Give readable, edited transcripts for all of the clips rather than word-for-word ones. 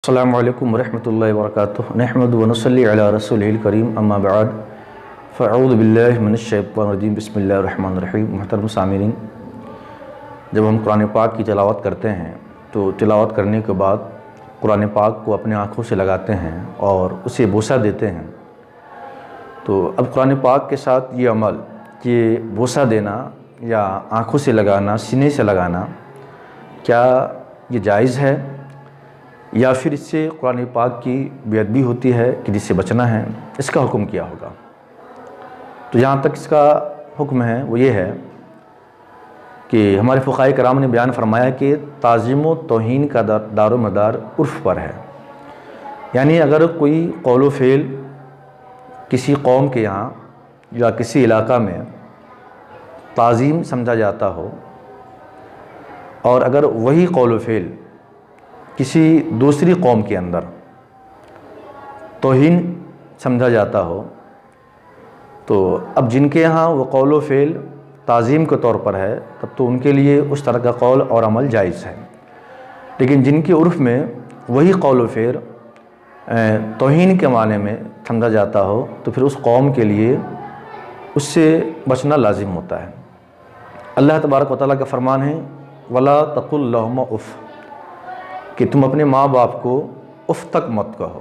السلام علیکم ورحمۃ اللہ وبرکاتہ نحمد ونصلی علی رسول الکریم اما بعد فاعوذ باللہ من الشیطان الرجیم بسم اللہ الرحمن الرحیم۔ محترم سامعین، جب ہم قرآن پاک کی تلاوت کرتے ہیں تو تلاوت کرنے کے بعد قرآن پاک کو اپنے آنکھوں سے لگاتے ہیں اور اسے بوسہ دیتے ہیں، تو اب قرآن پاک کے ساتھ یہ عمل، یہ بوسہ دینا یا آنکھوں سے لگانا، سینے سے لگانا، کیا یہ جائز ہے یا پھر اس سے قرآن پاک کی بے ادبی ہوتی ہے کہ جس سے بچنا ہے؟ اس کا حکم کیا ہوگا؟ تو جہاں تک اس کا حکم ہے وہ یہ ہے کہ ہمارے فقہائے کرام نے بیان فرمایا کہ تعظیم و توہین کا دار و مدار عرف پر ہے، یعنی اگر کوئی قول و فعل کسی قوم کے یہاں یا کسی علاقہ میں تعظیم سمجھا جاتا ہو، اور اگر وہی قول و فعل کسی دوسری قوم کے اندر توہین سمجھا جاتا ہو، تو اب جن کے ہاں وہ قول و فعل تعظیم کے طور پر ہے تب تو ان کے لیے اس طرح کا قول اور عمل جائز ہے، لیکن جن کے عرف میں وہی قول و فعل توہین کے معنی میں سمجھا جاتا ہو تو پھر اس قوم کے لیے اس سے بچنا لازم ہوتا ہے۔ اللہ تبارک و تعالیٰ کا فرمان ہے وَلَا تَقُلْ لَهُمَا اُف، کہ تم اپنے ماں باپ کو اف تک مت کہو۔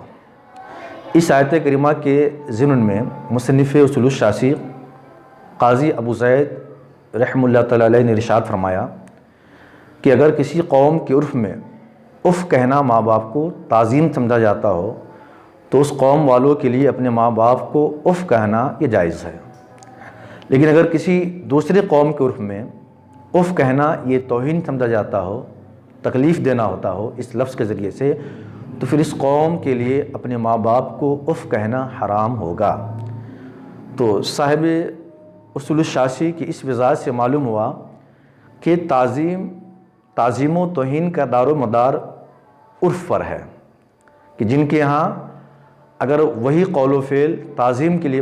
اس آیت کریمہ کے ضمن میں مصنف اصول الشاسی قاضی ابو زید رحمہ اللہ تعالیٰ علیہ نے ارشاد فرمایا کہ اگر کسی قوم کے عرف میں اف کہنا ماں باپ کو تعظیم سمجھا جاتا ہو تو اس قوم والوں کے لیے اپنے ماں باپ کو اف کہنا یہ جائز ہے، لیکن اگر کسی دوسری قوم کے عرف میں اف کہنا یہ توہین سمجھا جاتا ہو، تکلیف دینا ہوتا ہو اس لفظ کے ذریعے سے، تو پھر اس قوم کے لیے اپنے ماں باپ کو اف کہنا حرام ہوگا۔ تو صاحب اصول الشاسی کی اس وضاحت سے معلوم ہوا کہ تعظیم و توہین کا دار و مدار عرف پر ہے، کہ جن کے ہاں اگر وہی قول و فعل تعظیم کے لیے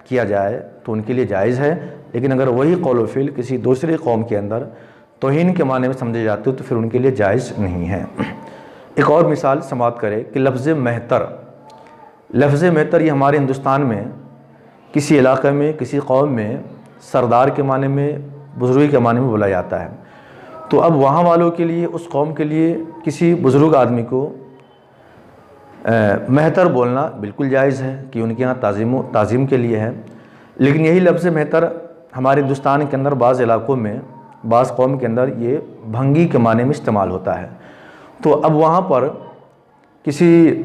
کیا جائے تو ان کے لیے جائز ہے، لیکن اگر وہی قول و فعل کسی دوسری قوم کے اندر توہین کے معنی میں سمجھے جاتے ہو تو پھر ان کے لیے جائز نہیں ہے۔ ایک اور مثال سماعت کرے کہ لفظ مہتر یہ ہمارے ہندوستان میں کسی علاقے میں کسی قوم میں سردار کے معنی میں، بزرگی کے معنی میں بولا جاتا ہے، تو اب وہاں والوں کے لیے، اس قوم کے لیے کسی بزرگ آدمی کو مہتر بولنا بالکل جائز ہے کہ ان کے یہاں تعظیم کے لیے ہے، لیکن یہی لفظ مہتر ہمارے ہندوستان کے اندر بعض علاقوں میں، بعض قوم کے اندر یہ بھنگی کے معنی میں استعمال ہوتا ہے، تو اب وہاں پر کسی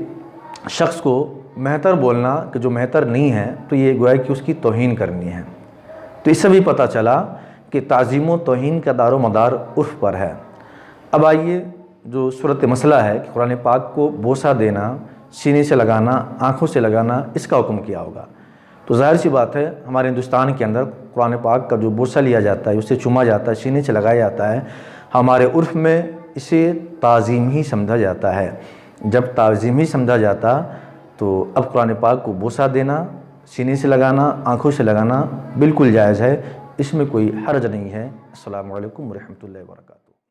شخص کو مہتر بولنا کہ جو مہتر نہیں ہے تو یہ گویا کہ اس کی توہین کرنی ہے۔ تو اس سے بھی پتہ چلا کہ تعظیم و توہین کا دار و مدار عرف پر ہے۔ اب آئیے جو صورت مسئلہ ہے کہ قرآن پاک کو بوسہ دینا، سینے سے لگانا، آنکھوں سے لگانا، اس کا حکم کیا ہوگا؟ تو ظاہر سی بات ہے ہمارے ہندوستان کے اندر قرآن پاک کا جو بوسہ لیا جاتا ہے، اسے چوما جاتا ہے، سینے سے لگایا جاتا ہے، ہمارے عرف میں اسے تعظیم ہی سمجھا جاتا ہے۔ جب تعظیم ہی سمجھا جاتا تو اب قرآن پاک کو بوسہ دینا، سینے سے لگانا، آنکھوں سے لگانا بالکل جائز ہے، اس میں کوئی حرج نہیں ہے۔ السلام علیکم ورحمۃ اللہ وبرکاتہ۔